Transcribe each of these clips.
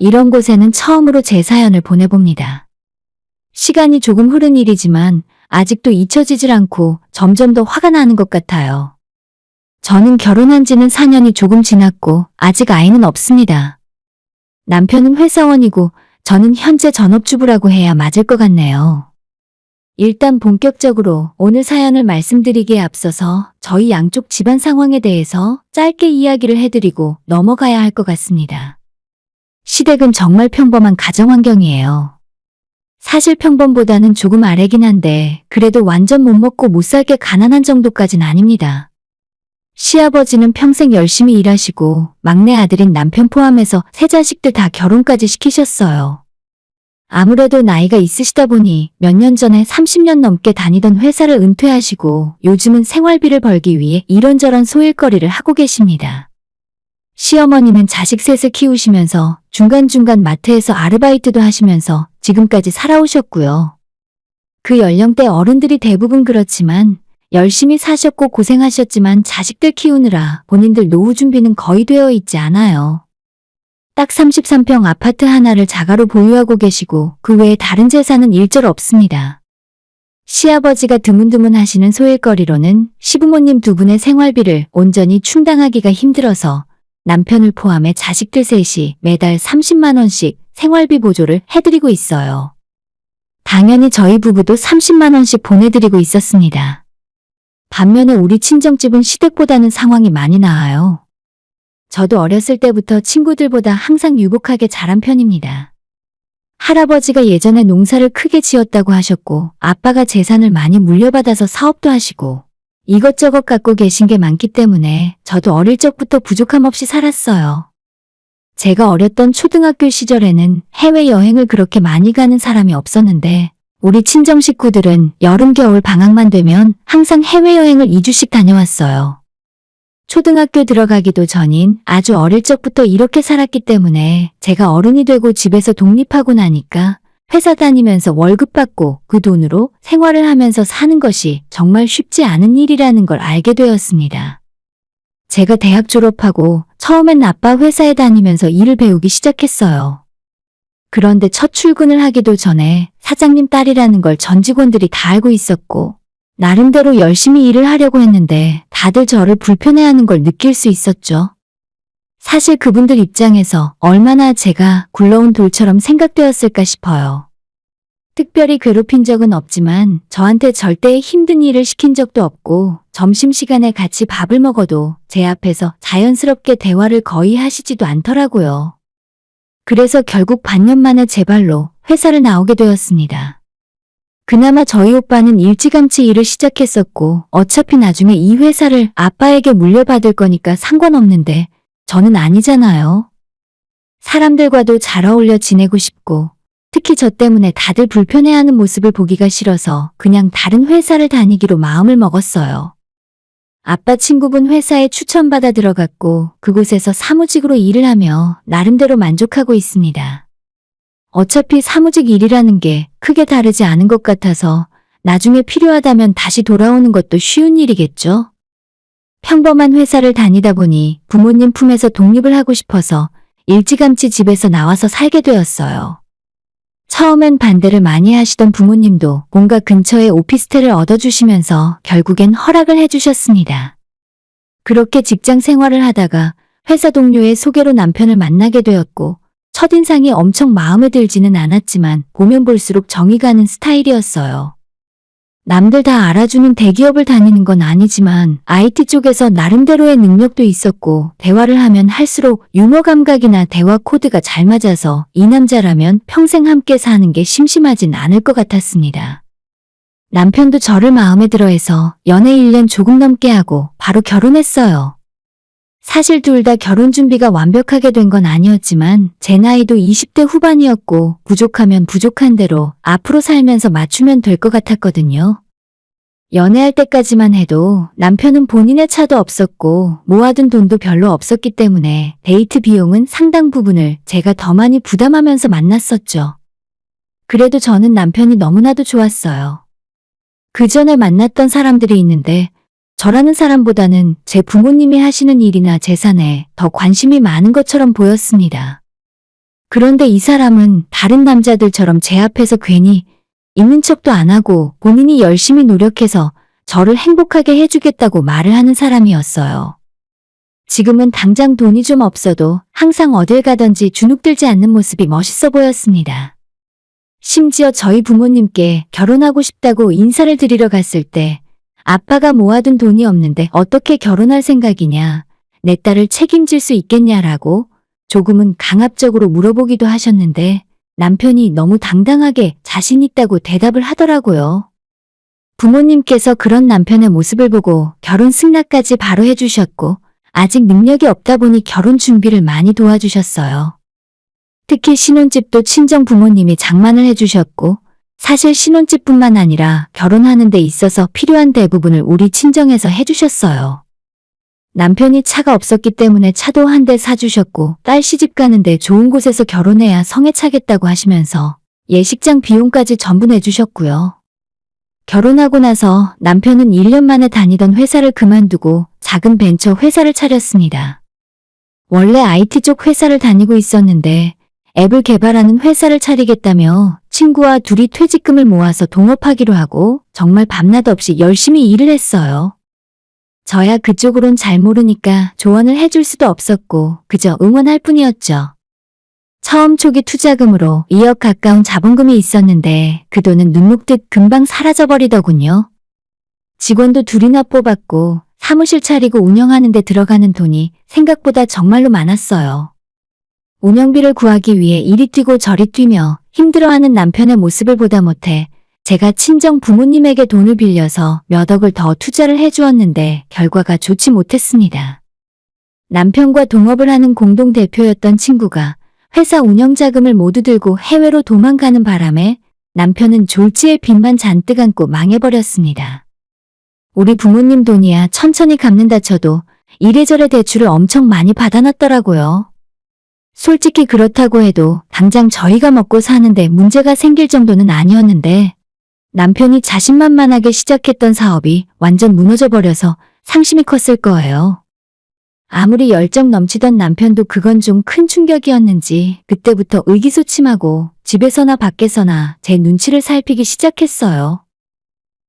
이런 곳에는 처음으로 제 사연을 보내봅니다. 시간이 조금 흐른 일이지만 아직도 잊혀지질 않고 점점 더 화가 나는 것 같아요. 저는 결혼한 지는 4년이 조금 지났고 아직 아이는 없습니다. 남편은 회사원이고 저는 현재 전업주부라고 해야 맞을 것 같네요. 일단 본격적으로 오늘 사연을 말씀드리기에 앞서서 저희 양쪽 집안 상황에 대해서 짧게 이야기를 해드리고 넘어가야 할 것 같습니다. 시댁은 정말 평범한 가정환경이에요. 사실 평범보다는 조금 아래긴 한데 그래도 완전 못 먹고 못 살게 가난한 정도까진 아닙니다. 시아버지는 평생 열심히 일하시고 막내 아들인 남편 포함해서 세 자식들 다 결혼까지 시키셨어요. 아무래도 나이가 있으시다 보니 몇 년 전에 30년 넘게 다니던 회사를 은퇴하시고 요즘은 생활비를 벌기 위해 이런저런 소일거리를 하고 계십니다. 시어머니는 자식 셋을 키우시면서 중간중간 마트에서 아르바이트도 하시면서 지금까지 살아오셨고요. 그 연령대 어른들이 대부분 그렇지만 열심히 사셨고 고생하셨지만 자식들 키우느라 본인들 노후 준비는 거의 되어 있지 않아요. 딱 33평 아파트 하나를 자가로 보유하고 계시고 그 외에 다른 재산은 일절 없습니다. 시아버지가 드문드문 하시는 소일거리로는 시부모님 두 분의 생활비를 온전히 충당하기가 힘들어서 남편을 포함해 자식들 셋이 매달 30만 원씩 생활비 보조를 해드리고 있어요. 당연히 저희 부부도 30만 원씩 보내드리고 있었습니다. 반면에 우리 친정집은 시댁보다는 상황이 많이 나아요. 저도 어렸을 때부터 친구들보다 항상 유복하게 자란 편입니다. 할아버지가 예전에 농사를 크게 지었다고 하셨고 아빠가 재산을 많이 물려받아서 사업도 하시고 이것저것 갖고 계신 게 많기 때문에 저도 어릴 적부터 부족함 없이 살았어요. 제가 어렸던 초등학교 시절에는 해외여행을 그렇게 많이 가는 사람이 없었는데 우리 친정 식구들은 여름 겨울 방학만 되면 항상 해외여행을 2주씩 다녀왔어요. 초등학교 들어가기도 전인 아주 어릴 적부터 이렇게 살았기 때문에 제가 어른이 되고 집에서 독립하고 나니까 회사 다니면서 월급 받고 그 돈으로 생활을 하면서 사는 것이 정말 쉽지 않은 일이라는 걸 알게 되었습니다. 제가 대학 졸업하고 처음엔 아빠 회사에 다니면서 일을 배우기 시작했어요. 그런데 첫 출근을 하기도 전에 사장님 딸이라는 걸 전 직원들이 다 알고 있었고 나름대로 열심히 일을 하려고 했는데 다들 저를 불편해하는 걸 느낄 수 있었죠. 사실 그분들 입장에서 얼마나 제가 굴러온 돌처럼 생각되었을까 싶어요. 특별히 괴롭힌 적은 없지만 저한테 절대 힘든 일을 시킨 적도 없고 점심시간에 같이 밥을 먹어도 제 앞에서 자연스럽게 대화를 거의 하시지도 않더라고요. 그래서 결국 반년 만에 제 발로 회사를 나오게 되었습니다. 그나마 저희 오빠는 일찌감치 일을 시작했었고 어차피 나중에 이 회사를 아빠에게 물려받을 거니까 상관없는데 저는 아니잖아요. 사람들과도 잘 어울려 지내고 싶고 특히 저 때문에 다들 불편해하는 모습을 보기가 싫어서 그냥 다른 회사를 다니기로 마음을 먹었어요. 아빠 친구분 회사에 추천받아 들어갔고 그곳에서 사무직으로 일을 하며 나름대로 만족하고 있습니다. 어차피 사무직 일이라는 게 크게 다르지 않은 것 같아서 나중에 필요하다면 다시 돌아오는 것도 쉬운 일이겠죠? 평범한 회사를 다니다 보니 부모님 품에서 독립을 하고 싶어서 일찌감치 집에서 나와서 살게 되었어요. 처음엔 반대를 많이 하시던 부모님도 뭔가 근처에 오피스텔을 얻어주시면서 결국엔 허락을 해주셨습니다. 그렇게 직장 생활을 하다가 회사 동료의 소개로 남편을 만나게 되었고 첫인상이 엄청 마음에 들지는 않았지만 보면 볼수록 정이 가는 스타일이었어요. 남들 다 알아주는 대기업을 다니는 건 아니지만 IT 쪽에서 나름대로의 능력도 있었고 대화를 하면 할수록 유머 감각이나 대화 코드가 잘 맞아서 이 남자라면 평생 함께 사는 게 심심하진 않을 것 같았습니다. 남편도 저를 마음에 들어해서 연애 1년 조금 넘게 하고 바로 결혼했어요. 사실 둘 다 결혼 준비가 완벽하게 된 건 아니었지만 제 나이도 20대 후반이었고 부족하면 부족한 대로 앞으로 살면서 맞추면 될 것 같았거든요. 연애할 때까지만 해도 남편은 본인의 차도 없었고 모아둔 돈도 별로 없었기 때문에 데이트 비용은 상당 부분을 제가 더 많이 부담하면서 만났었죠. 그래도 저는 남편이 너무나도 좋았어요. 그 전에 만났던 사람들이 있는데 저라는 사람보다는 제 부모님이 하시는 일이나 재산에 더 관심이 많은 것처럼 보였습니다. 그런데 이 사람은 다른 남자들처럼 제 앞에서 괜히 있는 척도 안 하고 본인이 열심히 노력해서 저를 행복하게 해주겠다고 말을 하는 사람이었어요. 지금은 당장 돈이 좀 없어도 항상 어딜 가든지 주눅들지 않는 모습이 멋있어 보였습니다. 심지어 저희 부모님께 결혼하고 싶다고 인사를 드리러 갔을 때 아빠가 모아둔 돈이 없는데 어떻게 결혼할 생각이냐, 내 딸을 책임질 수 있겠냐라고 조금은 강압적으로 물어보기도 하셨는데 남편이 너무 당당하게 자신 있다고 대답을 하더라고요. 부모님께서 그런 남편의 모습을 보고 결혼 승낙까지 바로 해주셨고 아직 능력이 없다 보니 결혼 준비를 많이 도와주셨어요. 특히 신혼집도 친정 부모님이 장만을 해주셨고 사실 신혼집뿐만 아니라 결혼하는 데 있어서 필요한 대부분을 우리 친정에서 해주셨어요. 남편이 차가 없었기 때문에 차도 한 대 사주셨고 딸 시집 가는데 좋은 곳에서 결혼해야 성에 차겠다고 하시면서 예식장 비용까지 전부 내주셨고요. 결혼하고 나서 남편은 1년 만에 다니던 회사를 그만두고 작은 벤처 회사를 차렸습니다. 원래 IT 쪽 회사를 다니고 있었는데 앱을 개발하는 회사를 차리겠다며 친구와 둘이 퇴직금을 모아서 동업하기로 하고 정말 밤낮 없이 열심히 일을 했어요. 저야 그쪽으론 잘 모르니까 조언을 해줄 수도 없었고 그저 응원할 뿐이었죠. 처음 초기 투자금으로 2억 가까운 자본금이 있었는데 그 돈은 눈 녹듯 금방 사라져버리더군요. 직원도 둘이나 뽑았고 사무실 차리고 운영하는 데 들어가는 돈이 생각보다 정말로 많았어요. 운영비를 구하기 위해 이리 뛰고 저리 뛰며 힘들어하는 남편의 모습을 보다 못해 제가 친정 부모님에게 돈을 빌려서 몇 억을 더 투자를 해주었는데 결과가 좋지 못했습니다. 남편과 동업을 하는 공동대표였던 친구가 회사 운영자금을 모두 들고 해외로 도망가는 바람에 남편은 졸지에 빚만 잔뜩 안고 망해버렸습니다. 우리 부모님 돈이야 천천히 갚는다 쳐도 이래저래 대출을 엄청 많이 받아놨더라고요. 솔직히 그렇다고 해도 당장 저희가 먹고 사는데 문제가 생길 정도는 아니었는데 남편이 자신만만하게 시작했던 사업이 완전 무너져버려서 상심이 컸을 거예요. 아무리 열정 넘치던 남편도 그건 좀 큰 충격이었는지 그때부터 의기소침하고 집에서나 밖에서나 제 눈치를 살피기 시작했어요.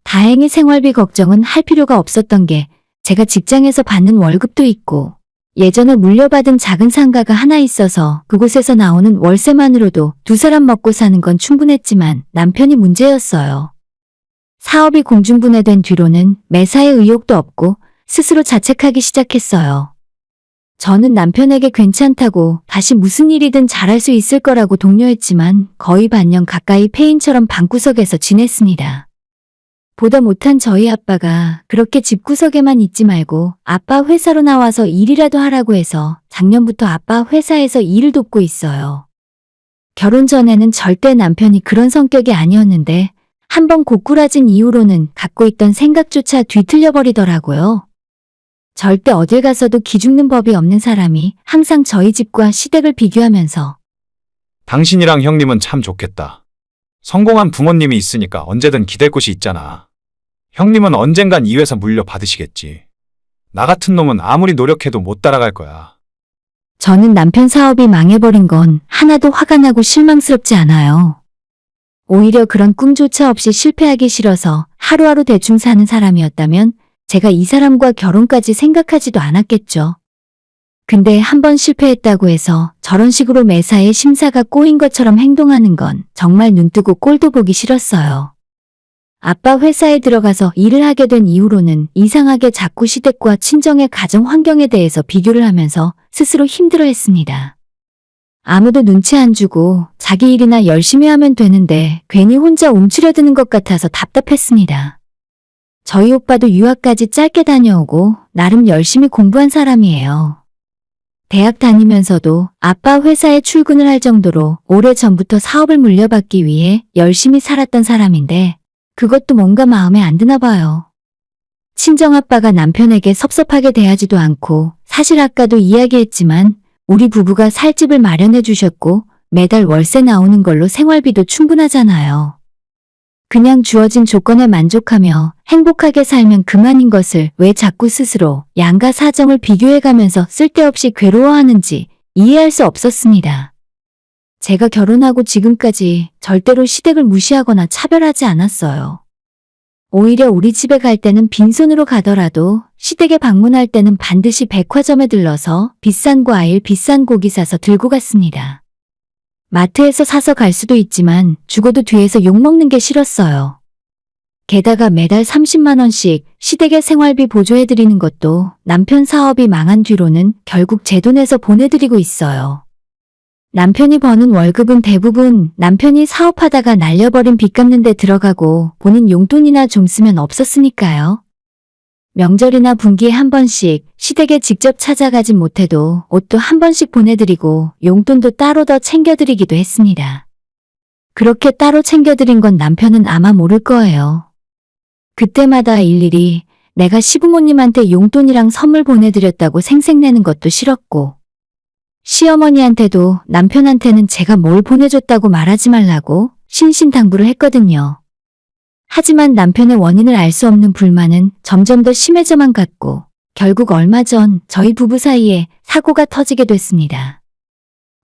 다행히 생활비 걱정은 할 필요가 없었던 게 제가 직장에서 받는 월급도 있고 예전에 물려받은 작은 상가가 하나 있어서 그곳에서 나오는 월세만으로도 두 사람 먹고 사는 건 충분했지만 남편이 문제였어요. 사업이 공중분해된 뒤로는 매사에 의욕도 없고 스스로 자책하기 시작했어요. 저는 남편에게 괜찮다고 다시 무슨 일이든 잘할 수 있을 거라고 독려했지만 거의 반년 가까이 폐인처럼 방구석에서 지냈습니다. 보다 못한 저희 아빠가 그렇게 집구석에만 있지 말고 아빠 회사로 나와서 일이라도 하라고 해서 작년부터 아빠 회사에서 일을 돕고 있어요. 결혼 전에는 절대 남편이 그런 성격이 아니었는데 한번 고꾸라진 이후로는 갖고 있던 생각조차 뒤틀려 버리더라고요. 절대 어딜 가서도 기죽는 법이 없는 사람이 항상 저희 집과 시댁을 비교하면서 당신이랑 형님은 참 좋겠다. 성공한 부모님이 있으니까 언제든 기댈 곳이 있잖아. 형님은 언젠간 이 회사 물려받으시겠지. 나 같은 놈은 아무리 노력해도 못 따라갈 거야. 저는 남편 사업이 망해버린 건 하나도 화가 나고 실망스럽지 않아요. 오히려 그런 꿈조차 없이 실패하기 싫어서 하루하루 대충 사는 사람이었다면 제가 이 사람과 결혼까지 생각하지도 않았겠죠. 근데 한번 실패했다고 해서 저런 식으로 매사에 심사가 꼬인 것처럼 행동하는 건 정말 눈뜨고 꼴도 보기 싫었어요. 아빠 회사에 들어가서 일을 하게 된 이후로는 이상하게 자꾸 시댁과 친정의 가정 환경에 대해서 비교를 하면서 스스로 힘들어했습니다. 아무도 눈치 안 주고 자기 일이나 열심히 하면 되는데 괜히 혼자 움츠려드는 것 같아서 답답했습니다. 저희 오빠도 유학까지 짧게 다녀오고 나름 열심히 공부한 사람이에요. 대학 다니면서도 아빠 회사에 출근을 할 정도로 오래전부터 사업을 물려받기 위해 열심히 살았던 사람인데 그것도 뭔가 마음에 안 드나 봐요. 친정아빠가 남편에게 섭섭하게 대하지도 않고 사실 아까도 이야기했지만 우리 부부가 살 집을 마련해 주셨고 매달 월세 나오는 걸로 생활비도 충분하잖아요. 그냥 주어진 조건에 만족하며 행복하게 살면 그만인 것을 왜 자꾸 스스로 양가 사정을 비교해가면서 쓸데없이 괴로워하는지 이해할 수 없었습니다. 제가 결혼하고 지금까지 절대로 시댁을 무시하거나 차별하지 않았어요. 오히려 우리 집에 갈 때는 빈손으로 가더라도 시댁에 방문할 때는 반드시 백화점에 들러서 비싼 과일, 비싼 고기 사서 들고 갔습니다. 마트에서 사서 갈 수도 있지만 죽어도 뒤에서 욕먹는 게 싫었어요. 게다가 매달 30만 원씩 시댁에 생활비 보조해드리는 것도 남편 사업이 망한 뒤로는 결국 제 돈에서 보내드리고 있어요. 남편이 버는 월급은 대부분 남편이 사업하다가 날려버린 빚 갚는 데 들어가고 본인 용돈이나 좀 쓰면 없었으니까요. 명절이나 분기에 한 번씩 시댁에 직접 찾아가진 못해도 옷도 한 번씩 보내드리고 용돈도 따로 더 챙겨드리기도 했습니다. 그렇게 따로 챙겨드린 건 남편은 아마 모를 거예요. 그때마다 일일이 내가 시부모님한테 용돈이랑 선물 보내드렸다고 생색내는 것도 싫었고, 시어머니한테도 남편한테는 제가 뭘 보내줬다고 말하지 말라고 신신당부를 했거든요. 하지만 남편의 원인을 알 수 없는 불만은 점점 더 심해져만 갔고, 결국 얼마 전 저희 부부 사이에 사고가 터지게 됐습니다.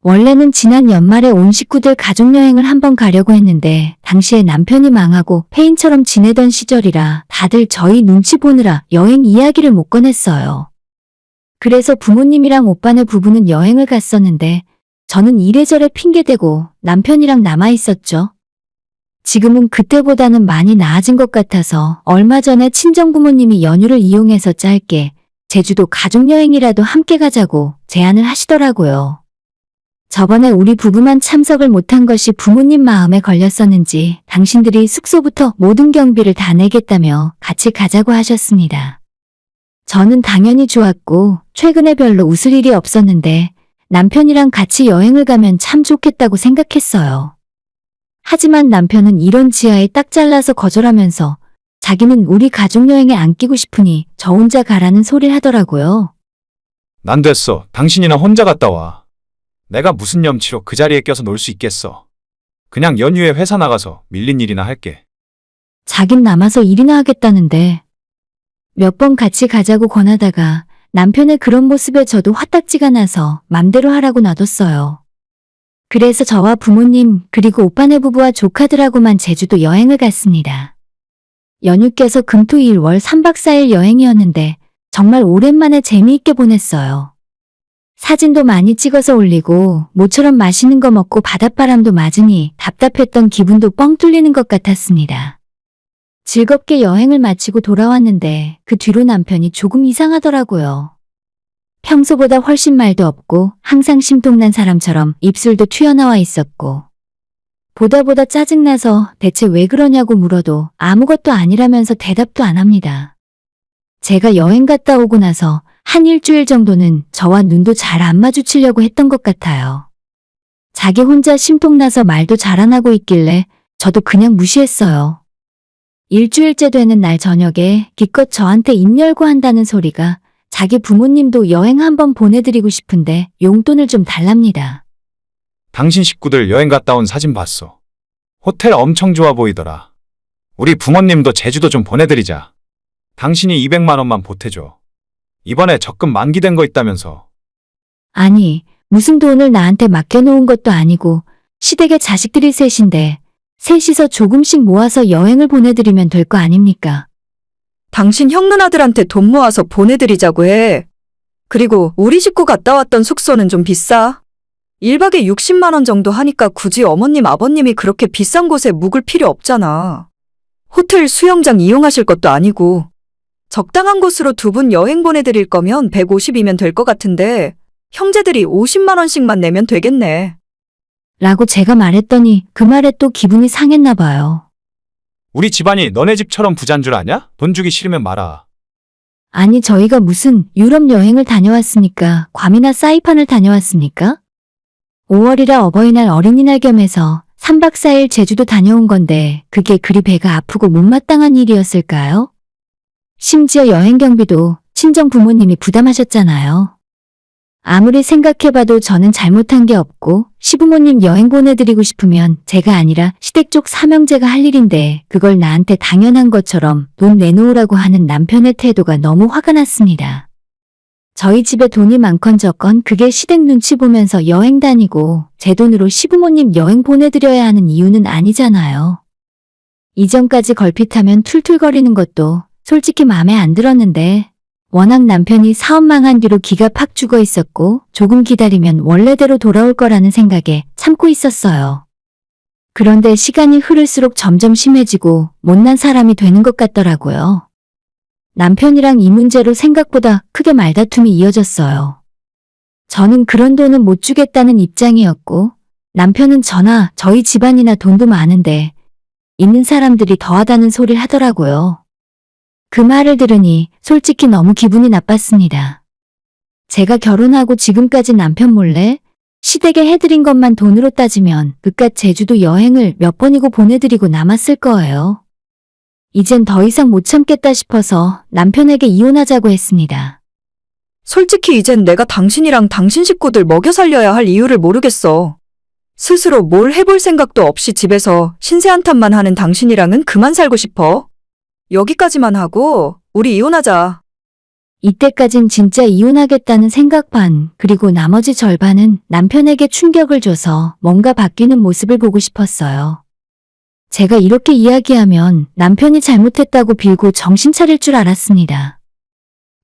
원래는 지난 연말에 온 식구들 가족여행을 한번 가려고 했는데 당시에 남편이 망하고 폐인처럼 지내던 시절이라 다들 저희 눈치 보느라 여행 이야기를 못 꺼냈어요. 그래서 부모님이랑 오빠네 부부는 여행을 갔었는데 저는 이래저래 핑계대고 남편이랑 남아있었죠. 지금은 그때보다는 많이 나아진 것 같아서 얼마 전에 친정부모님이 연휴를 이용해서 짧게 제주도 가족여행이라도 함께 가자고 제안을 하시더라고요. 저번에 우리 부부만 참석을 못한 것이 부모님 마음에 걸렸었는지 당신들이 숙소부터 모든 경비를 다 내겠다며 같이 가자고 하셨습니다. 저는 당연히 좋았고 최근에 별로 웃을 일이 없었는데 남편이랑 같이 여행을 가면 참 좋겠다고 생각했어요. 하지만 남편은 이런 지하에 딱 잘라서 거절하면서 자기는 우리 가족여행에 안 끼고 싶으니 저 혼자 가라는 소리를 하더라고요. 난 됐어. 당신이나 혼자 갔다 와. 내가 무슨 염치로 그 자리에 껴서 놀 수 있겠어. 그냥 연휴에 회사 나가서 밀린 일이나 할게. 자긴 남아서 일이나 하겠다는데 몇 번 같이 가자고 권하다가 남편의 그런 모습에 저도 화딱지가 나서 맘대로 하라고 놔뒀어요. 그래서 저와 부모님 그리고 오빠네 부부와 조카들하고만 제주도 여행을 갔습니다. 연휴 껴서 금토일 월 3박 4일 여행이었는데 정말 오랜만에 재미있게 보냈어요. 사진도 많이 찍어서 올리고 모처럼 맛있는 거 먹고 바닷바람도 맞으니 답답했던 기분도 뻥 뚫리는 것 같았습니다. 즐겁게 여행을 마치고 돌아왔는데 그 뒤로 남편이 조금 이상하더라고요. 평소보다 훨씬 말도 없고 항상 심통난 사람처럼 입술도 튀어나와 있었고 보다 짜증나서 대체 왜 그러냐고 물어도 아무것도 아니라면서 대답도 안 합니다. 제가 여행 갔다 오고 나서 한 일주일 정도는 저와 눈도 잘 안 마주치려고 했던 것 같아요. 자기 혼자 심통나서 말도 잘 안 하고 있길래 저도 그냥 무시했어요. 일주일째 되는 날 저녁에 기껏 저한테 입 열고 한다는 소리가 자기 부모님도 여행 한번 보내드리고 싶은데 용돈을 좀 달랍니다. 당신 식구들 여행 갔다 온 사진 봤어. 호텔 엄청 좋아 보이더라. 우리 부모님도 제주도 좀 보내드리자. 당신이 200만 원만 보태줘. 이번에 적금 만기된 거 있다면서. 아니, 무슨 돈을 나한테 맡겨놓은 것도 아니고 시댁에 자식들이 셋인데 셋이서 조금씩 모아서 여행을 보내드리면 될 거 아닙니까? 당신 형 누나들한테 돈 모아서 보내드리자고 해. 그리고 우리 식구 갔다 왔던 숙소는 좀 비싸. 1박에 60만 원 정도 하니까 굳이 어머님 아버님이 그렇게 비싼 곳에 묵을 필요 없잖아. 호텔 수영장 이용하실 것도 아니고. 적당한 곳으로 두 분 여행 보내드릴 거면 150이면 될 것 같은데 형제들이 50만 원씩만 내면 되겠네. 라고 제가 말했더니 그 말에 또 기분이 상했나 봐요. 우리 집안이 너네 집처럼 부자인 줄 아냐? 돈 주기 싫으면 말아. 아니 저희가 무슨 유럽 여행을 다녀왔습니까? 괌이나 사이판을 다녀왔습니까? 5월이라 어버이날 어린이날 겸해서 3박 4일 제주도 다녀온 건데 그게 그리 배가 아프고 못마땅한 일이었을까요? 심지어 여행 경비도 친정 부모님이 부담하셨잖아요. 아무리 생각해봐도 저는 잘못한 게 없고 시부모님 여행 보내드리고 싶으면 제가 아니라 시댁 쪽 삼형제가 할 일인데 그걸 나한테 당연한 것처럼 돈 내놓으라고 하는 남편의 태도가 너무 화가 났습니다. 저희 집에 돈이 많건저건 그게 시댁 눈치 보면서 여행 다니고 제 돈으로 시부모님 여행 보내드려야 하는 이유는 아니잖아요. 이전까지 걸핏하면 툴툴거리는 것도 솔직히 마음에 안 들었는데 워낙 남편이 사업 망한 뒤로 기가 팍 죽어 있었고 조금 기다리면 원래대로 돌아올 거라는 생각에 참고 있었어요. 그런데 시간이 흐를수록 점점 심해지고 못난 사람이 되는 것 같더라고요. 남편이랑 이 문제로 생각보다 크게 말다툼이 이어졌어요. 저는 그런 돈은 못 주겠다는 입장이었고 남편은 저나 저희 집안이나 돈도 많은데 있는 사람들이 더하다는 소리를 하더라고요. 그 말을 들으니 솔직히 너무 기분이 나빴습니다. 제가 결혼하고 지금까지 남편 몰래 시댁에 해드린 것만 돈으로 따지면 그깟 제주도 여행을 몇 번이고 보내드리고 남았을 거예요. 이젠 더 이상 못 참겠다 싶어서 남편에게 이혼하자고 했습니다. 솔직히 이젠 내가 당신이랑 당신 식구들 먹여 살려야 할 이유를 모르겠어. 스스로 뭘 해볼 생각도 없이 집에서 신세 한탄만 하는 당신이랑은 그만 살고 싶어. 여기까지만 하고 우리 이혼하자. 이때까진 진짜 이혼하겠다는 생각 반, 그리고 나머지 절반은 남편에게 충격을 줘서 뭔가 바뀌는 모습을 보고 싶었어요. 제가 이렇게 이야기하면 남편이 잘못했다고 빌고 정신 차릴 줄 알았습니다.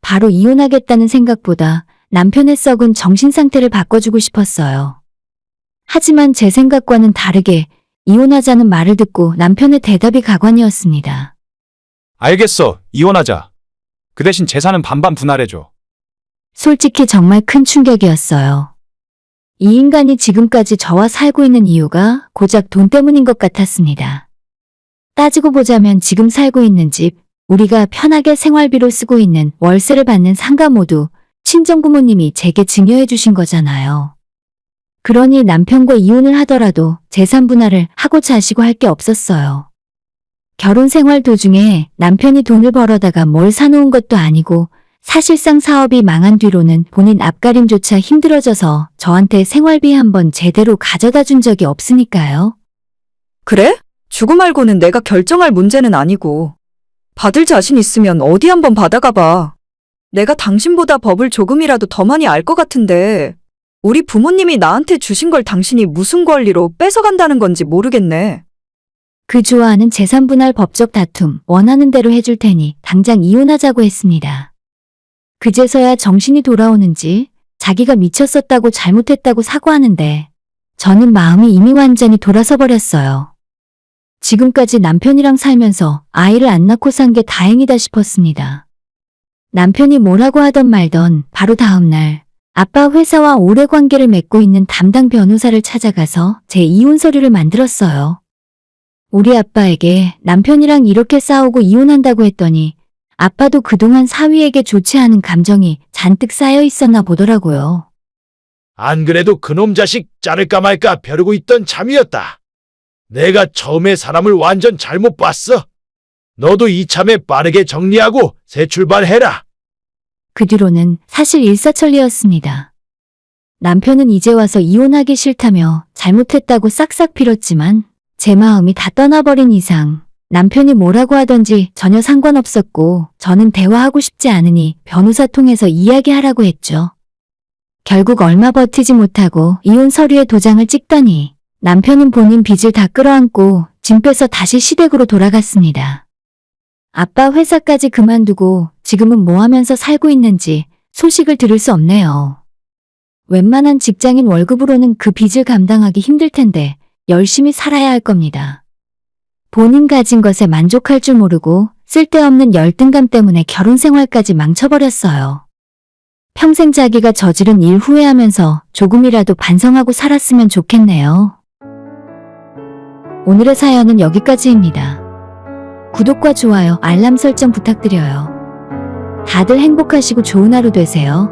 바로 이혼하겠다는 생각보다 남편의 썩은 정신 상태를 바꿔주고 싶었어요. 하지만 제 생각과는 다르게 이혼하자는 말을 듣고 남편의 대답이 가관이었습니다. 알겠어. 이혼하자. 그 대신 재산은 반반 분할해줘. 솔직히 정말 큰 충격이었어요. 이 인간이 지금까지 저와 살고 있는 이유가 고작 돈 때문인 것 같았습니다. 따지고 보자면 지금 살고 있는 집, 우리가 편하게 생활비로 쓰고 있는 월세를 받는 상가 모두 친정부모님이 제게 증여해 주신 거잖아요. 그러니 남편과 이혼을 하더라도 재산 분할을 하고자 하시고 할 게 없었어요. 결혼 생활 도중에 남편이 돈을 벌어다가 뭘 사놓은 것도 아니고 사실상 사업이 망한 뒤로는 본인 앞가림조차 힘들어져서 저한테 생활비 한번 제대로 가져다 준 적이 없으니까요. 그래? 주고 말고는 내가 결정할 문제는 아니고. 받을 자신 있으면 어디 한번 받아가 봐. 내가 당신보다 법을 조금이라도 더 많이 알 것 같은데 우리 부모님이 나한테 주신 걸 당신이 무슨 권리로 뺏어간다는 건지 모르겠네. 그 좋아하는 재산 분할 법적 다툼 원하는 대로 해줄 테니 당장 이혼하자고 했습니다. 그제서야 정신이 돌아오는지 자기가 미쳤었다고 잘못했다고 사과하는데 저는 마음이 이미 완전히 돌아서 버렸어요. 지금까지 남편이랑 살면서 아이를 안 낳고 산 게 다행이다 싶었습니다. 남편이 뭐라고 하던 말던 바로 다음 날 아빠 회사와 오래 관계를 맺고 있는 담당 변호사를 찾아가서 제 이혼 서류를 만들었어요. 우리 아빠에게 남편이랑 이렇게 싸우고 이혼한다고 했더니 아빠도 그동안 사위에게 좋지 않은 감정이 잔뜩 쌓여 있었나 보더라고요. 안 그래도 그놈 자식 자를까 말까 벼르고 있던 참이었다. 내가 처음에 사람을 완전 잘못 봤어. 너도 이참에 빠르게 정리하고 새 출발해라. 그 뒤로는 사실 일사천리였습니다. 남편은 이제 와서 이혼하기 싫다며 잘못했다고 싹싹 빌었지만 제 마음이 다 떠나버린 이상 남편이 뭐라고 하던지 전혀 상관없었고 저는 대화하고 싶지 않으니 변호사 통해서 이야기하라고 했죠. 결국 얼마 버티지 못하고 이혼 서류에 도장을 찍더니 남편은 본인 빚을 다 끌어안고 짐 빼서 다시 시댁으로 돌아갔습니다. 아빠 회사까지 그만두고 지금은 뭐 하면서 살고 있는지 소식을 들을 수 없네요. 웬만한 직장인 월급으로는 그 빚을 감당하기 힘들 텐데 열심히 살아야 할 겁니다. 본인 가진 것에 만족할 줄 모르고 쓸데없는 열등감 때문에 결혼 생활까지 망쳐버렸어요. 평생 자기가 저지른 일 후회하면서 조금이라도 반성하고 살았으면 좋겠네요. 오늘의 사연은 여기까지입니다. 구독과 좋아요, 알람 설정 부탁드려요. 다들 행복하시고 좋은 하루 되세요.